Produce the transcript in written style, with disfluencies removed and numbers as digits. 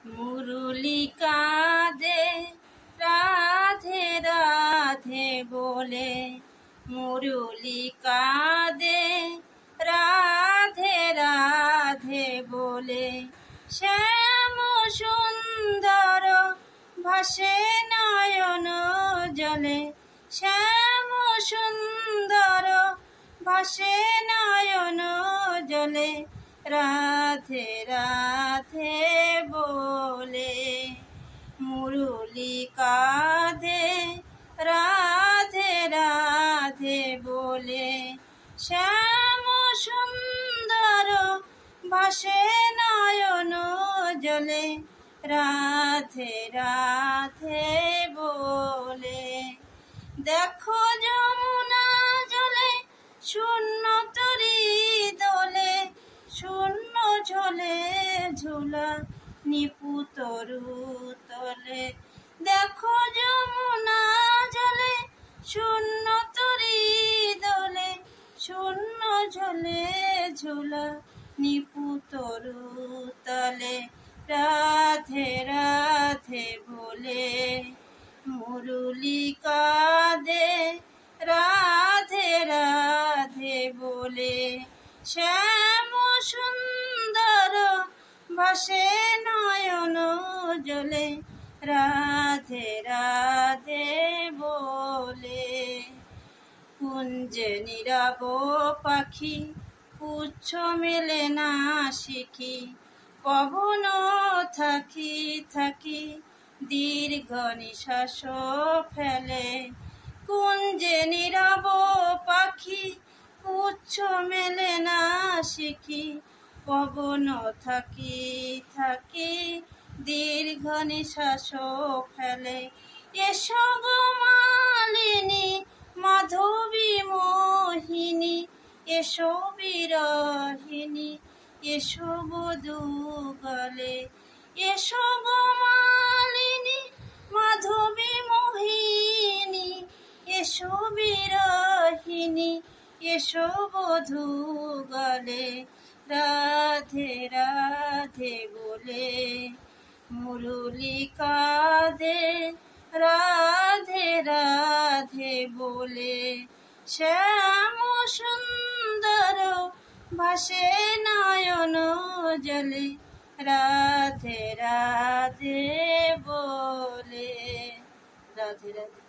মুরলি কাঁদে রাধে রাধে বলে, মুরলি কাঁদে রাধে রাধে বলে। শ্যাম সুন্দর ভাসে নয়ন জলে, শ্যাম সুন্দর ভাসে নয়ন জলে। রাধে রাধে বলে, মুরলি কাঁদে রাধে রাধে বলে। শ্যাম সুন্দর ভাসে নয়ন জলে, রাধে রাধে বলে। দেখো যমুনা জলে শূন্য তরি দোলে, শূন্য ঝোলে ঝুলা নিপুতরু তলে। দেখো যমুনা জলে শূন্য তরি দোলে, শূন্য ঝোলে ঝুলা নিপুতরু তলে। রাধে রাধে বলে, মুরলি কাঁদে রাধে রাধে বলে। শ্যাম সুন্দর ভাসে নয়ন জলে, রাধে রাধে বলে। কুঞ্জে নীরব পাখি পুচ্ছ মেলে না শিখি, পবন থাকি থাকি দীর্ঘ নিঃশ্বাস ফেলে। কুঞ্জে নীরব পাখি পুচ্ছ মেলে না শিখি, পবন থাকি থাকি দীর্ঘ নিঃশ্বাস ফেলে। এসো গো মালিনী মাধবী মোহিনী, এসো বিরহিনী এসো বধূ গলে। এসো গো মালিনী মাধবী মোহিনী, এসো বিরহিনী এসো বধূ গলে। রাধে রাধে বলে, মুরলি কাঁদে রাধে রাধে বলে। শ্যাম সুন্দর ভাসে নয়ন জলে, রাধে রাধে বলে। রাধে রাধে।